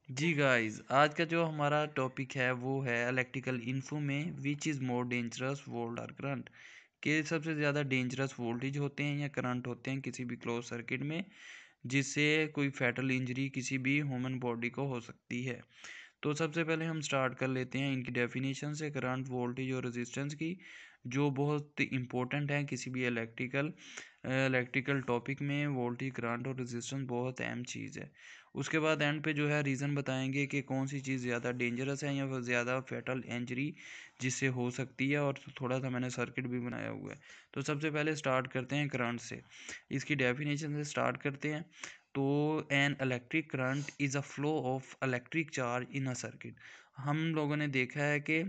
जी guys, आज का जो हमारा टॉपिक है वो है इलेक्ट्रिकल इन्फो में which is more dangerous volt और करंट। के सबसे ज़्यादा डेंजरस वोल्टेज होते हैं या करंट होते हैं किसी भी क्लोज सर्किट में, जिससे कोई फैटल इंजरी किसी भी ह्यूमन बॉडी को हो सकती है। तो सबसे पहले हम स्टार्ट कर लेते हैं इनकी डेफिनेशन से, करंट, वोल्टेज और रेजिस्टेंस की, जो बहुत इंपॉर्टेंट है किसी भी इलेक्ट्रिकल टॉपिक में। वोल्टेज, करंट और रेजिस्टेंस बहुत अहम चीज़ है। उसके बाद एंड पे जो है रीज़न बताएंगे कि कौन सी चीज़ ज़्यादा डेंजरस है या फिर ज़्यादा फैटल इंजरी जिससे हो सकती है, और थोड़ा सा मैंने सर्किट भी बनाया हुआ है। तो सबसे पहले स्टार्ट करते हैं करंट से, इसकी डेफिनेशन से स्टार्ट करते हैं। तो an electric current is a flow of electric charge in a circuit. हम लोगों ने देखा है कि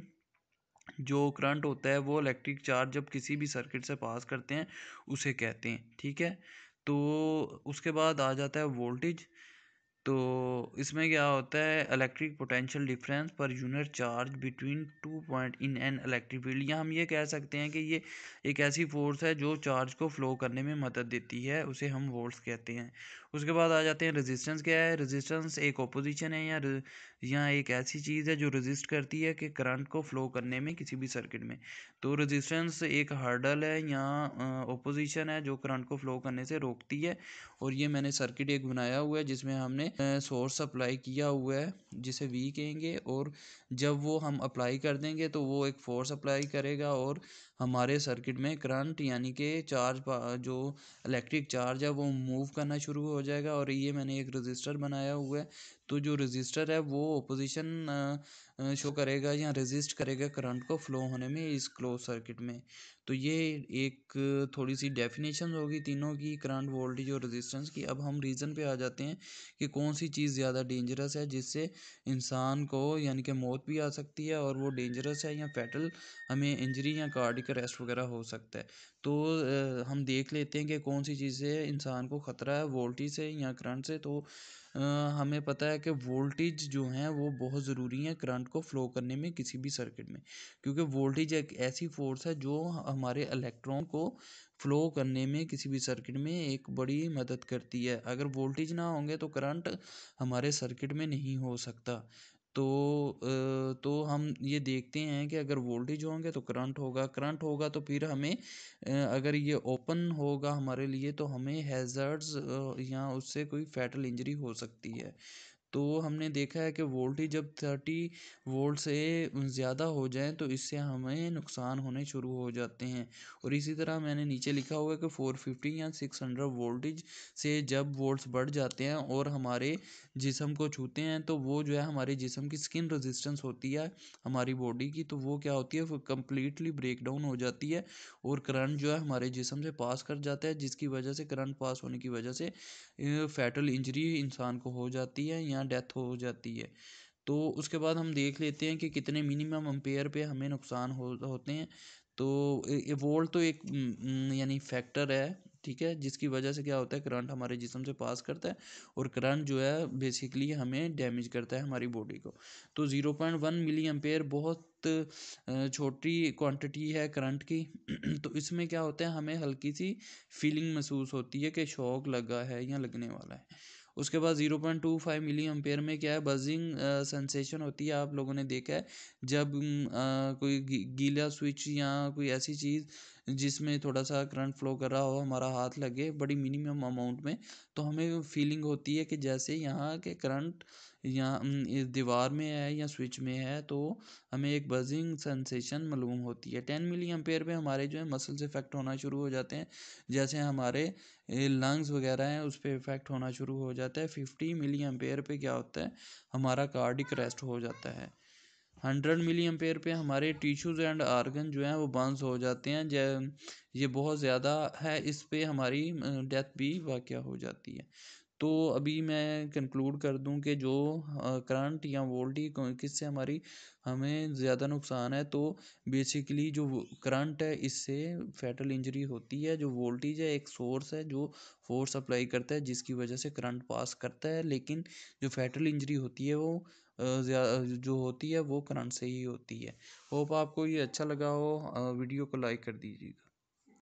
जो करंट होता है वो इलेक्ट्रिक चार्ज जब किसी भी सर्किट से पास करते हैं उसे कहते हैं, ठीक है। तो उसके बाद आ जाता है वोल्टेज। तो इसमें क्या होता है, electric potential difference per unit charge between 2 point in an electric field, या हम ये कह सकते हैं कि ये एक ऐसी फोर्स है जो चार्ज को फ्लो करने में मदद देती है, उसे हम वोल्ट्स कहते हैं। उसके बाद आ जाते हैं रेजिस्टेंस। क्या है रेजिस्टेंस? एक ऑपोजिशन है या एक ऐसी चीज़ है जो रेजिस्ट करती है कि करंट को फ्लो करने में किसी भी सर्किट में। तो रेजिस्टेंस एक हर्डल है या ऑपोजिशन है जो करंट को फ्लो करने से रोकती है। और ये मैंने सर्किट एक बनाया हुआ है जिसमें हमने सोर्स अप्लाई किया हुआ है जिसे वी कहेंगे, और जब वो हम अप्लाई कर देंगे तो वो एक फोर्स अप्लाई करेगा और हमारे सर्किट में करंट यानी कि जो इलेक्ट्रिक चार्ज है वो मूव करना शुरू हो जाएगा। और ये मैंने एक रजिस्टर बनाया हुआ है। तो जो रजिस्टर है वो ओपोजिशन शो करेगा या रेजिस्ट करेगा करंट को फ्लो होने में इस क्लोज सर्किट में। तो ये एक थोड़ी सी डेफिनेशन होगी तीनों की, करंट, वोल्टेज और रेजिस्टेंस की। अब हम रीज़न पे आ जाते हैं कि कौन सी चीज़ ज़्यादा डेंजरस है जिससे इंसान को यानी कि मौत भी आ सकती है, और वो डेंजरस है या फैटल हमें इंजरी या कार्डियक अरेस्ट वगैरह हो सकता है। तो हम देख लेते हैं कि कौन सी चीज़ से इंसान को ख़तरा है, वोल्टेज से या करंट से। तो हमें पता है कि वोल्टेज जो हैं वो बहुत ज़रूरी है करंट को फ्लो करने में किसी भी सर्किट में, क्योंकि वोल्टेज एक ऐसी फोर्स है जो हमारे इलेक्ट्रॉन को फ्लो करने में किसी भी सर्किट में एक बड़ी मदद करती है। अगर वोल्टेज ना होंगे तो करंट हमारे सर्किट में नहीं हो सकता। तो तो हम ये देखते हैं कि अगर वोल्टेज होंगे तो करंट होगा तो फिर हमें अगर ये ओपन होगा हमारे लिए तो हमें हैज़र्ड्स या उससे कोई फैटल इंजरी हो सकती है। तो हमने देखा है कि वोल्टेज जब 30 वोल्ट से ज़्यादा हो जाए तो इससे हमें नुकसान होने शुरू हो जाते हैं। और इसी तरह मैंने नीचे लिखा हुआ है कि 450 या 600 वोल्टेज से जब वोल्ट्स बढ़ जाते हैं और हमारे जिस्म को छूते हैं तो वो जो है हमारे जिस्म की स्किन रेजिस्टेंस होती है हमारी बॉडी की, तो वो क्या होती है, वो कम्प्लीटली ब्रेक डाउन हो जाती है और करंट जो है हमारे जिस्म से पास कर जाता है, जिसकी वजह से करंट पास होने की वजह से फैटल इंजरी इंसान को हो जाती है या डेथ हो जाती है। तो उसके बाद हम देख लेते हैं कि कितने मिनिमम एम्पेयर पे हमें नुकसान होते हैं। तो वोल्ट तो एक यानी फैक्टर है, ठीक है, जिसकी वजह से क्या होता है, करंट हमारे जिस्म से पास करता है और करंट जो है बेसिकली हमें डैमेज करता है हमारी बॉडी को। तो 0.1 मिली एम्पेयर बहुत छोटी क्वांटिटी है करंट की। तो इसमें क्या होता है, हमें हल्की सी फीलिंग महसूस होती है कि शॉक लगा है या लगने वाला है। उसके बाद 0.25 मिली एम्पेयर में क्या है, बजिंग सेंसेशन होती है। आप लोगों ने देखा है जब कोई गीला स्विच या कोई ऐसी चीज़ जिसमें थोड़ा सा करंट फ्लो कर रहा हो हमारा हाथ लगे बड़ी मिनिमम अमाउंट में, तो हमें फीलिंग होती है कि जैसे यहाँ के करंट या इस दीवार में है या स्विच में है, तो हमें एक बजिंग सेंसेशन मालूम होती है। 10 मिली एम्पेयर पे हमारे जो है मसल्स इफेक्ट होना शुरू हो जाते हैं, जैसे हमारे लंग्स वगैरह हैं उस पर इफेक्ट होना शुरू हो जाता है। 50 मिली एम्पेयर पे क्या होता है, हमारा कार्डिक अरेस्ट हो जाता है। 100 मिली एम्पेयर पे हमारे टिश्यूज़ एंड आर्गन जो हैं वो बंस हो जाते हैं। ये बहुत ज़्यादा है, इस पे हमारी डेथ भी वाक़या हो जाती है। तो अभी मैं कंक्लूड कर दूं कि जो करंट या वोल्टेज किससे हमें ज़्यादा नुकसान है, तो बेसिकली जो करंट है इससे फैटल इंजरी होती है। जो वोल्टेज है एक सोर्स है जो फोर्स अप्लाई करता है जिसकी वजह से करंट पास करता है, लेकिन जो फैटल इंजरी होती है वो जो होती है वो करंट से ही होती है। होप आपको ये अच्छा लगा हो, वीडियो को लाइक कर दीजिएगा।